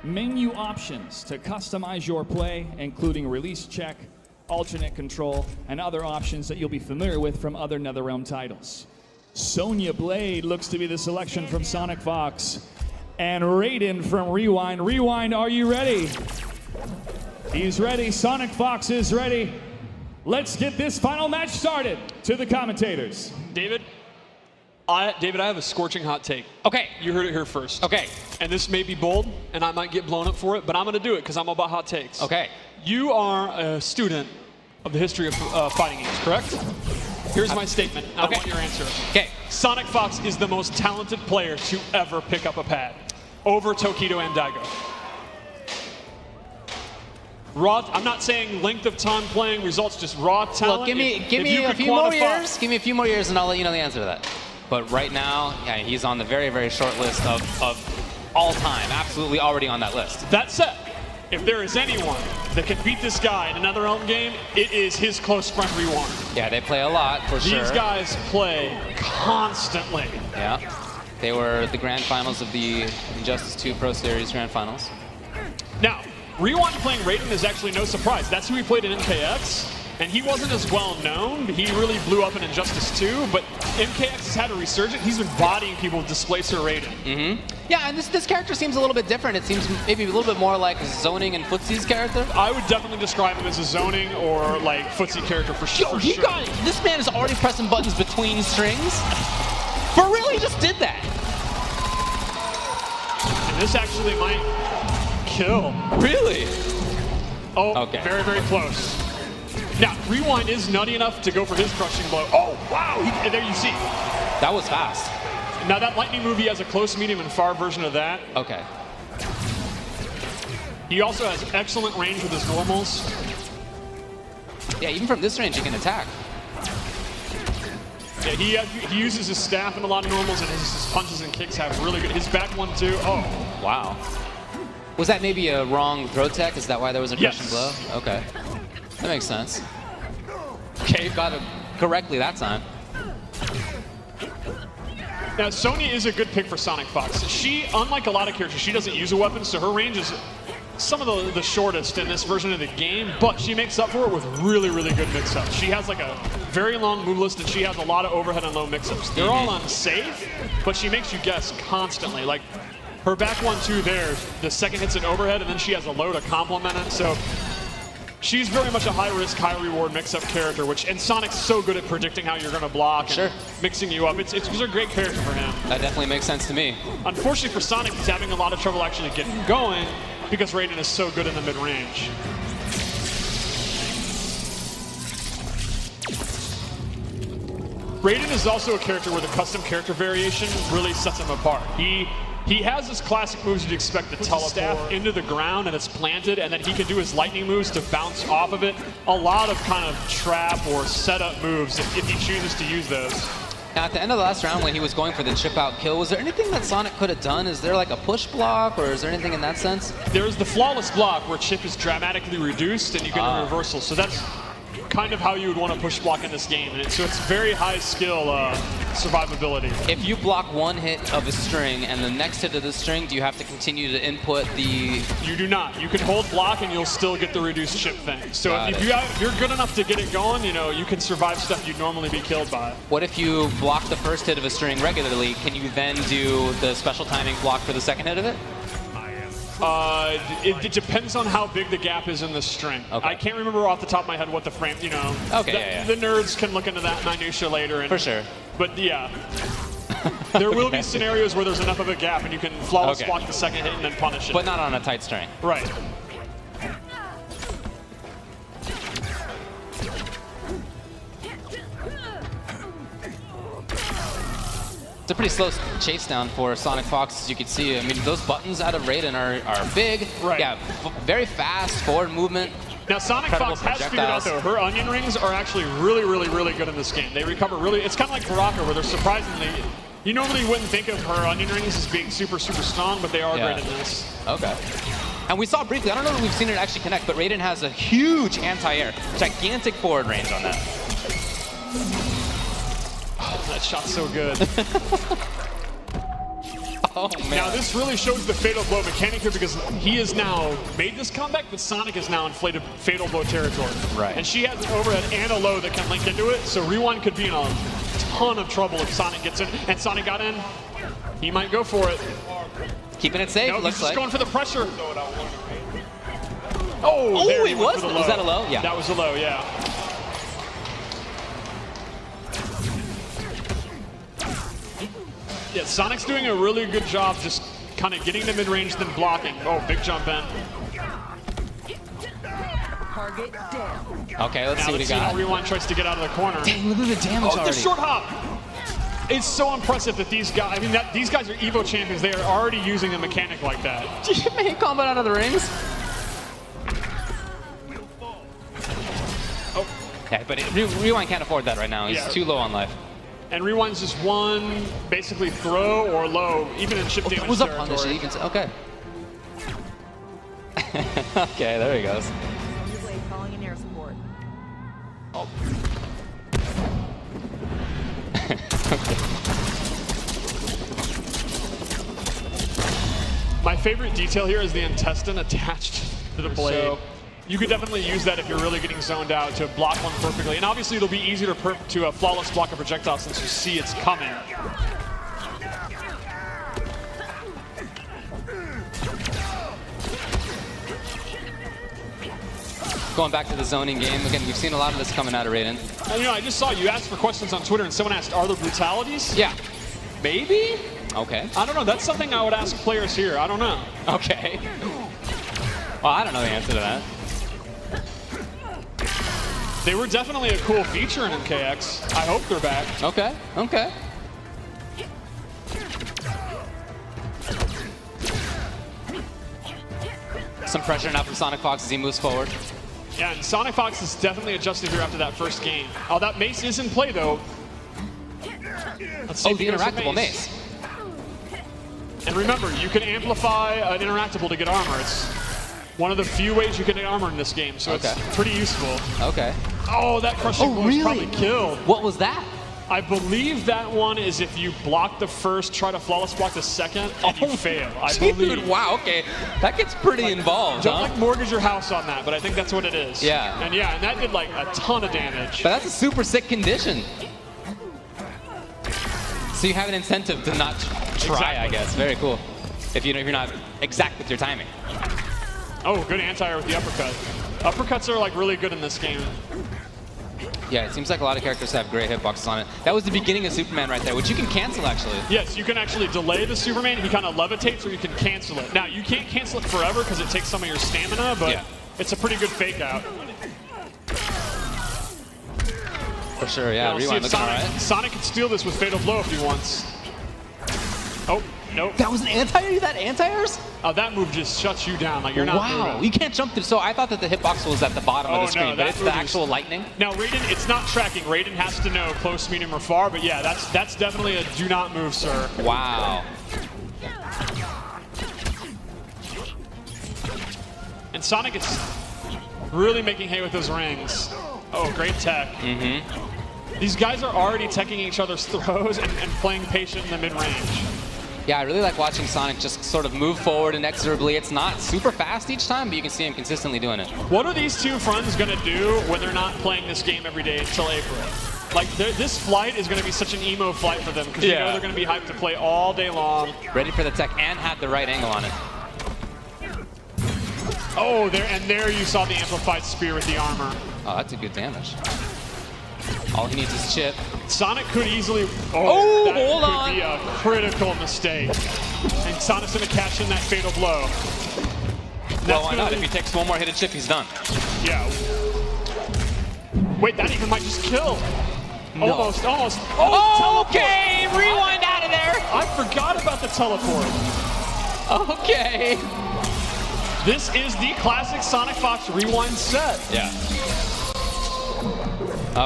menu options to customize your play, including release check, alternate control, and other options that you'll be familiar with from other NetherRealm titles. Sonya Blade looks to be the selection from Sonic Fox. And Raiden from Rewind. Rewind, are you ready? He's ready. Sonic Fox is ready. Let's get this final match started. To the commentators. David, I have a scorching hot take. Okay. You heard it here first. Okay. And this may be bold, and I might get blown up for it, but I'm going to do it because I'm about hot takes. Okay. You are a student of the history of fighting games, correct? Here's my statement. I want your answer. Okay. Sonic Fox is the most talented player to ever pick up a pad over Tokido and Daigo. Raw, I'm not saying length of time playing, results, just raw talent. Well, give me a few more years. Give me a few more years, and I'll let you know the answer to that. But right now, yeah, he's on the very, very short list of all time. Absolutely already on that list. That said, if there is anyone that can beat this guy in another Realm game, it is his close friend Rewind. Yeah, they play a lot, for sure. These guys play constantly. Yeah. They were the grand finals of the Injustice 2 Pro Series grand finals. Now, Rewind playing Raiden is actually no surprise. That's who he played in MKX, and he wasn't as well known. He really blew up in Injustice 2, but MKX has had a resurgence. He's been bodying people with Displacer Raiden. Mm-hmm. Yeah, and this character seems a little bit different. It seems maybe a little bit more like Zoning and Footsie's character. I would definitely describe him as a Zoning or like Footsie character for sure. Yo, this man is already pressing buttons between strings. For real, he just did that. And this actually might kill. Really? Oh, okay. Very, very close. Now, Rewind is nutty enough to go for his crushing blow. Oh, wow! And there you see. That was fast. Now, that lightning move, he has a close, medium, and far version of that. Okay. He also has excellent range with his normals. Yeah, even from this range, he can attack. Yeah, he uses his staff in a lot of normals, and his punches and kicks have really good. His back one, too. Oh. Wow. Was that maybe a wrong throw tech? Is that why there was a crushing blow? Okay. That makes sense. Okay, got it correctly that time. Now, Sonya is a good pick for Sonic Fox. She, unlike a lot of characters, she doesn't use a weapon, so her range is some of the shortest in this version of the game, but she makes up for it with really, really good mix-ups. She has like a very long move list, and she has a lot of overhead and low mix-ups. They're all unsafe, but she makes you guess constantly. Like, her back 1-2 there, the second hit's an overhead, and then she has a low to complement it, so she's very much a high-risk, high-reward mix-up character, and Sonic's so good at predicting how you're going to block and mixing you up. It's a great character for him. That definitely makes sense to me. Unfortunately for Sonic, he's having a lot of trouble actually getting going because Raiden is so good in the mid-range. Raiden is also a character where the custom character variation really sets him apart. He has his classic moves you'd expect to teleport staff into the ground and it's planted, and then he can do his lightning moves to bounce off of it. A lot of kind of trap or setup moves if he chooses to use those. Now, at the end of the last round when he was going for the chip out kill, was there anything that Sonic could have done? Is there like a push block, or is there anything in that sense? There's the flawless block where chip is dramatically reduced and you get a reversal. So that's kind of how you would want to push block in this game. And so it's very high skill survivability. If you block one hit of a string and the next hit of the string, do you have to continue to input the... You do not. You can hold block and you'll still get the reduced chip thing. So if you're good enough to get it going, you know, you can survive stuff you'd normally be killed by. What if you block the first hit of a string regularly? Can you then do the special timing block for the second hit of it? It depends on how big the gap is in the string. Okay. I can't remember off the top of my head what the frame, you know. Okay, the nerds can look into that minutia later. And, for sure. But yeah, there will be scenarios where there's enough of a gap and you can flawless block the second hit and then punish it. But not on a tight string. Right. It's a pretty slow chase down for Sonic Fox, as you can see. I mean, those buttons out of Raiden are big. Right. Yeah, very fast forward movement. Now, Sonic Fox has figured out, though, her onion rings are actually really, really, really good in this game. They recover really. It's kind of like Baraka, where they're surprisingly. You normally wouldn't think of her onion rings as being super, super strong, but they are great in this. Okay. And we saw briefly, I don't know if we've seen it actually connect, but Raiden has a huge anti-air, gigantic forward range on that. Oh, that shot's so good. Oh, man. Now, this really shows the Fatal Blow mechanic here because he has now made this comeback, but Sonic is now inflated Fatal Blow territory. Right. And she has an overhead and a low that can link into it, so Rewind could be in a ton of trouble if Sonic gets in. And Sonic got in. He might go for it. Keeping it safe, No, looks he's just like. going for the pressure. Oh, there he went for the low. Was that a low? Yeah. That was a low, yeah. Yeah, Sonic's doing a really good job just kind of getting the mid-range, then blocking. Oh, big jump in. Target down. Okay, let's Now see what he let's see how got. Rewind tries to get out of the corner. Dang, look at the damage Oh, already. the short hop! It's so impressive that these guys, I mean, these guys are Evo champions. They are already using a mechanic like that. Man, Kombat out of the rings. Oh, Yeah, but Rewind can't afford that right now. He's Yeah. too low on life. and Rewind's just one, basically throw or low, even in chip That damage was a punish. territory. Even okay. Okay, there he goes. Your blade calling in air support. Oh. My favorite detail here is the intestine attached to the blade. So- You could definitely use that if you're really getting zoned out to block one perfectly. And obviously it'll be easier to flawless block a projectile since you see it's coming. Going back to the zoning game again. We've seen a lot of this coming out of Raiden. And, you know, I just saw you asked for questions on Twitter and someone asked, are there brutalities? Yeah. Maybe? Okay. I don't know. That's something I would ask players here. I don't know. Okay. Well, I don't know the answer to that. They were definitely a cool feature in MKX. I hope they're back. Okay. Okay. Some pressure now from Sonic Fox as he moves forward. Yeah, and Sonic Fox is definitely adjusted here after that first game. Oh, that mace is in play, though. Let's see Oh, if the he goes for interactable mace. And remember, you can amplify an interactable to get armor. It's one of the few ways you can get armor in this game, so Okay. it's pretty useful. Okay. Oh, that crushing blow is probably killed. What was that? I believe that one is if you block the first, try to flawless block the second, and you fail. I Dude, believe. wow, okay. That gets pretty involved, Don't huh? like mortgage your house on that, but I think that's what it is. Yeah. And that did like a ton of damage. But that's a super sick condition. So you have an incentive to not try, I Exactly. guess. Very cool. If you're not exact with your timing. Oh, good anti-air with the uppercut. Uppercuts are like really good in this game. Yeah, it seems like a lot of characters have great hitboxes on it. That was the beginning of Superman right there, which you can cancel actually. Yes, you can actually delay the Superman. He kind of levitates, or you can cancel it. Now, you can't cancel it forever because it takes some of your stamina, but Yeah. it's a pretty good fake out. For sure, yeah. Now, let's see Rewind if looking all right. Sonic can steal this with Fatal Blow if he wants. Oh, nope. That was an anti-air? You had anti-airs? Oh, that move just shuts you down. Like, you're not Wow, moving. you can't jump through. So I thought that the hitbox was at the bottom Oh, of the screen, no, but that it's move the is- actual lightning. Now, Raiden, it's not tracking. Raiden has to know close, medium, or far, but yeah, that's definitely a do not move, sir. Wow. And Sonic is really making hay with those rings. Oh, great tech. These guys are already teching each other's throws and playing patient in the mid-range. Yeah, I really like watching Sonic just sort of move forward inexorably. It's not super fast each time, but you can see him consistently doing it. What are these two friends going to do when they're not playing this game every day until April? Like, this flight is going to be such an emo flight for them because you know they're going to be hyped to play all day long. Ready for the tech and had the right angle on it. Oh, there you saw the amplified spear with the armor. Oh, that's a good damage. All he needs is chip. Sonic could easily. Oh, that hold could on. be a critical mistake. And Sonic's going to catch in that fatal blow. Well, why not? If he takes one more hit of chip, he's done. Yeah. Wait, that even might just kill. No. Almost. Oh, okay, rewind out of there. I forgot about the teleport. Okay. This is the classic Sonic Fox rewind set. Yeah.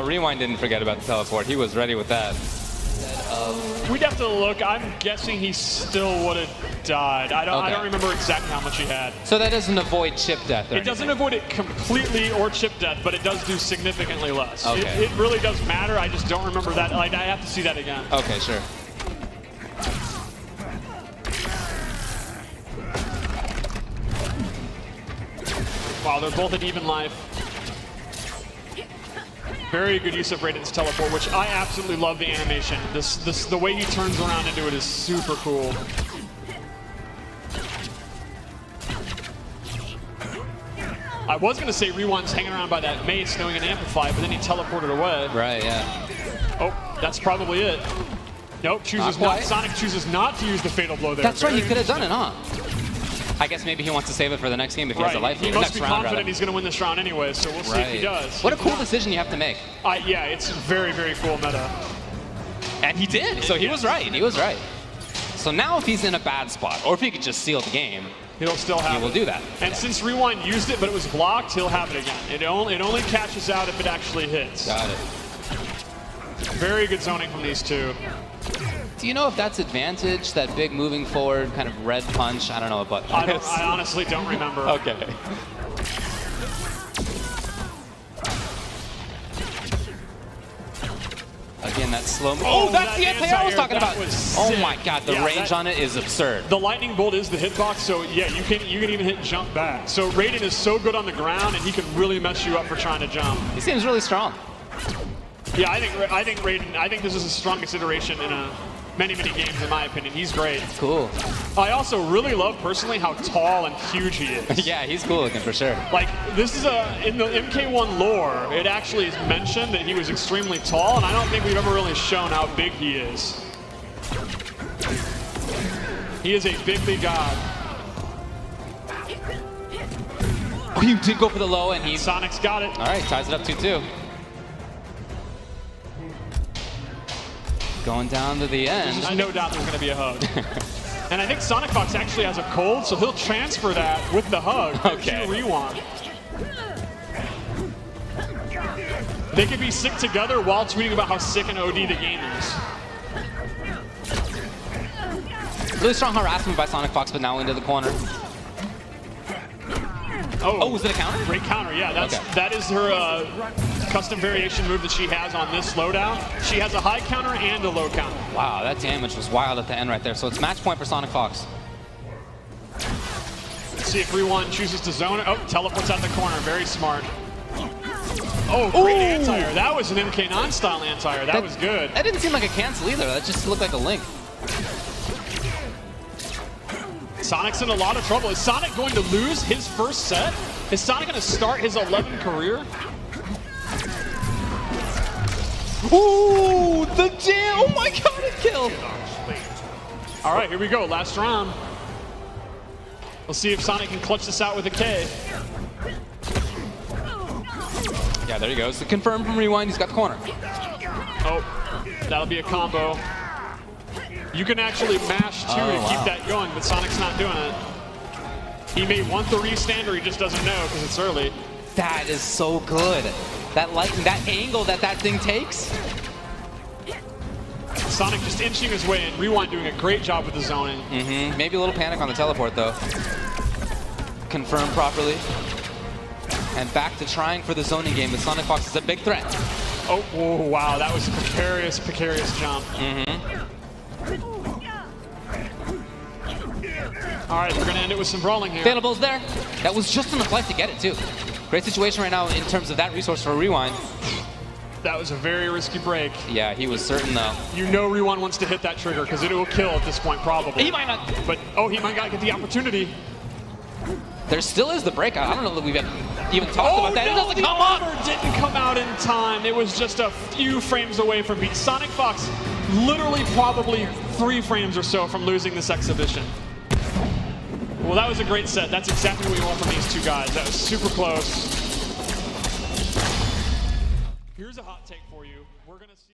Rewind didn't forget about the teleport. He was ready with that. We'd have to look. I'm guessing he still would have died. I don't remember exactly how much he had. So that doesn't avoid chip death or It doesn't avoid it completely or chip death, but it does do significantly less. Okay. It really does matter. I just don't remember that. Like, I have to see that again. Okay, sure. Wow, they're both at even life. Very good use of Raiden's teleport, which I absolutely love the animation. The way he turns around into it is super cool. I was gonna say Rewind's hanging around by that mace, knowing an amplify, but then he teleported away. Right, yeah. Oh, that's probably it. Nope, chooses not. Sonic chooses not to use the fatal blow there. That's right, he could have done it, huh? I guess maybe he wants to save it for the next game if he has a life. He must be confident he's going to win this round anyway, so we'll see if he does. What a cool decision you have to make. Yeah, it's very, very cool meta. And he did, so he was right. He was right. So now if he's in a bad spot, or if he could just seal the game, he'll still have it. He will do that. And since Rewind used it, but it was blocked, he'll have it again. It only catches out if it actually hits. Got it. Very good zoning from these two. Do you know if that's advantage, that big moving forward kind of red punch? I don't know, but I honestly don't remember. Okay. Again, that slow. Oh, that's the anti-air I was talking about. Oh my God, the range on it is absurd. The lightning bolt is the hitbox, so yeah, you can even hit jump back. So Raiden is so good on the ground, and he can really mess you up for trying to jump. He seems really strong. Yeah, I think Raiden. I think this is the strongest iteration in many games, in my opinion. He's great. Cool. I also really love personally how tall and huge he is. Yeah, he's cool looking for sure. Like, this is in the MK1 lore, it actually is mentioned that he was extremely tall, and I don't think we've ever really shown how big he is. He is a big god. Oh, you did go for the low, and Sonic's got it. All right, ties it up 2-2. Going down to the end. There's no doubt there's going to be a hug. And I think Sonic Fox actually has a cold, so he'll transfer that with the hug to Rewind. They could be sick together while tweeting about how sick and OD the game is. Really strong harassment by Sonic Fox, but now into the corner. Oh, was it a counter? Great counter, yeah. That is her custom variation move that she has on this slowdown. She has a high counter and a low counter. Wow, that damage was wild at the end right there. So it's match point for Sonic Fox. Let's see if Rewind chooses to zone it. Oh, teleports out the corner. Very smart. Oh, great anti-air. That was an MK9 style anti-air. That was good. That didn't seem like a cancel either. That just looked like a link. Sonic's in a lot of trouble. Is Sonic going to lose his first set? Is Sonic going to start his 11th career? Ooh, the jam! Oh my God, it killed! All right, here we go. Last round. We'll see if Sonic can clutch this out with a K. Yeah, there he goes. The confirm from Rewind. He's got the corner. Oh, that'll be a combo. You can actually mash 2 to keep that going, but Sonic's not doing it. He may want the restand, or he just doesn't know because it's early. That is so good. That angle that thing takes. Sonic just inching his way in. Rewind doing a great job with the zoning. Maybe a little panic on the teleport though. Confirm properly. And back to trying for the zoning game. The Sonic Fox is a big threat. Oh, wow, that was a precarious jump. All right, we're gonna end it with some brawling here. Fatal Bowl's there. That was just enough life to get it too. Great situation right now in terms of that resource for Rewind. That was a very risky break. Yeah, he was certain though. You know Rewind wants to hit that trigger because it will kill at this point probably. He might not. But, he might not get the opportunity. There still is the breakout. I don't know that we've even talked about that. No, It doesn't the come up. armor didn't come out in time. It was just a few frames away from beat. Sonic Fox literally probably 3 frames or so from losing this exhibition. Well, that was a great set. That's exactly what we want from these two guys. That was super close. Here's a hot take for you. We're gonna see